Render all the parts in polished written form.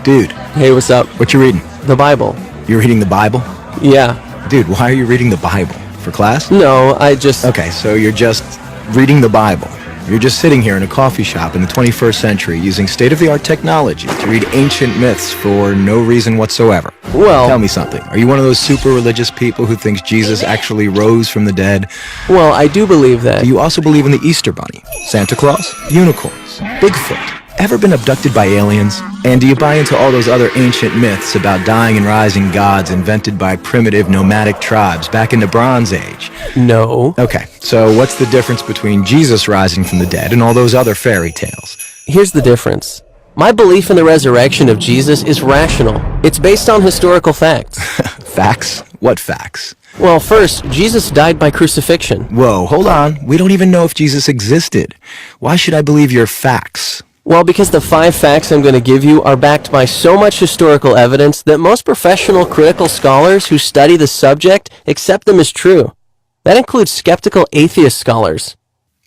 Dude, Hey, what's up? what you reading? The Bible. You're reading the Bible? Yeah. Dude, why are you reading the Bible? For class? No, I just... Okay, so you're just reading the Bible. You're just sitting here in a coffee shop in the 21st century using state-of-the-art technology to read ancient myths for no reason whatsoever. Well... Tell me something. Are you one of those super religious people who thinks Jesus actually rose from the dead? Well, I do believe that. Do you also believe in the Easter Bunny, Santa Claus, unicorns, Bigfoot? Ever been abducted by aliens? And do you buy into all those other ancient myths about dying and rising gods invented by primitive nomadic tribes back in the Bronze Age? No. Okay, so what's the difference between Jesus rising from the dead and all those other fairy tales? Here's the difference. My belief in the resurrection of Jesus is rational. It's based on historical facts. Facts? What facts? Well, first, Jesus died by crucifixion. Whoa, hold on. We don't even know if Jesus existed. Why should I believe your facts? Well, because the 5 facts I'm going to give you are backed by so much historical evidence that most professional critical scholars who study the subject accept them as true. That includes skeptical atheist scholars.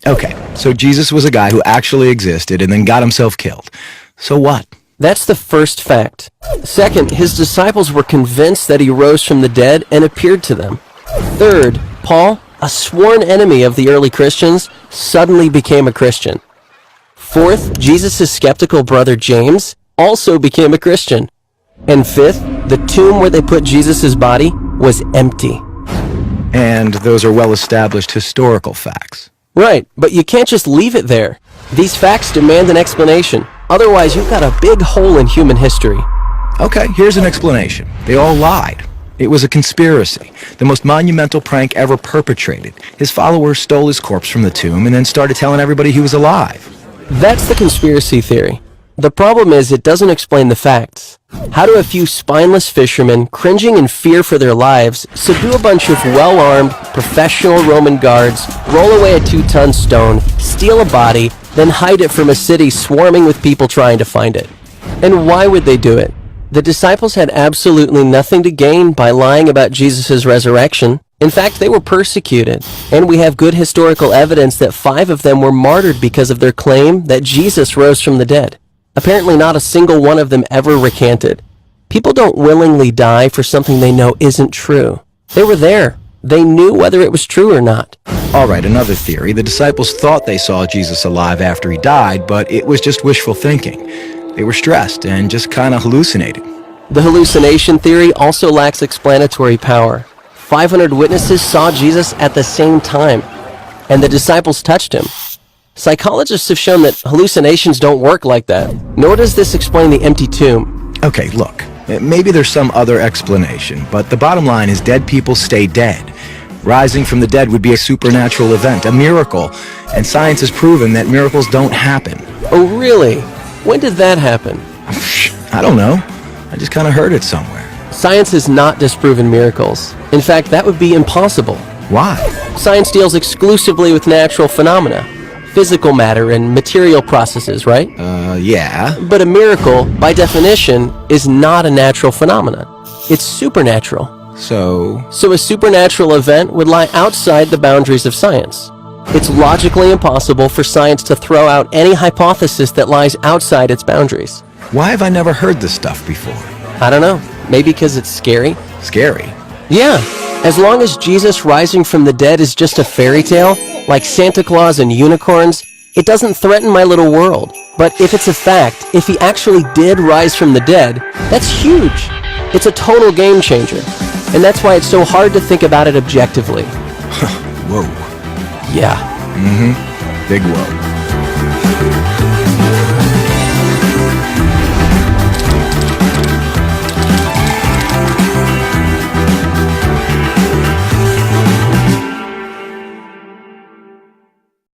Okay, so Jesus was a guy who actually existed and then got himself killed. So what? That's the first fact. Second, his disciples were convinced that he rose from the dead and appeared to them. Third, Paul, a sworn enemy of the early Christians, suddenly became a Christian. Fourth, Jesus' skeptical brother James also became a Christian. And fifth, the tomb where they put Jesus' body was empty. And those are well-established historical facts. Right, but you can't just leave it there. These facts demand an explanation. Otherwise, you've got a big hole in human history. Okay, here's an explanation. They all lied. It was a conspiracy, the most monumental prank ever perpetrated. His followers stole his corpse from the tomb and then started telling everybody he was alive. That's the conspiracy theory. The problem is it doesn't explain the facts. How do a few spineless fishermen, cringing in fear for their lives, subdue a bunch of well-armed, professional Roman guards, roll away a 2-ton stone, steal a body, then hide it from a city swarming with people trying to find it? And why would they do it? The disciples had absolutely nothing to gain by lying about Jesus' resurrection. In fact, they were persecuted, and we have good historical evidence that 5 of them were martyred because of their claim that Jesus rose from the dead. Apparently not a single one of them ever recanted. People don't willingly die for something they know isn't true. They were there. They knew whether it was true or not. All right, another theory. The disciples thought they saw Jesus alive after he died, but it was just wishful thinking. They were stressed and just kind of hallucinated. The hallucination theory also lacks explanatory power. 500 witnesses saw Jesus at the same time, and the disciples touched him. Psychologists have shown that hallucinations don't work like that, nor does this explain the empty tomb. Okay, look, maybe there's some other explanation, but the bottom line is dead people stay dead. Rising from the dead would be a supernatural event, a miracle, and science has proven that miracles don't happen. Oh, really? When did that happen? I don't know. I just kind of heard it somewhere. Science has not disproven miracles. In fact, that would be impossible. Why? Science deals exclusively with natural phenomena, physical matter and material processes, right? Yeah. But a miracle, by definition, is not a natural phenomenon. It's supernatural. So So a supernatural event would lie outside the boundaries of science. It's logically impossible for science to throw out any hypothesis that lies outside its boundaries. why have I never heard this stuff before? I don't know. Maybe because it's scary? Scary. Yeah. As long as Jesus rising from the dead is just a fairy tale, like Santa Claus and unicorns, it doesn't threaten my little world. But if it's a fact, if he actually did rise from the dead, that's huge. It's a total game changer. And that's why it's so hard to think about it objectively. Whoa. Yeah. Big whoa.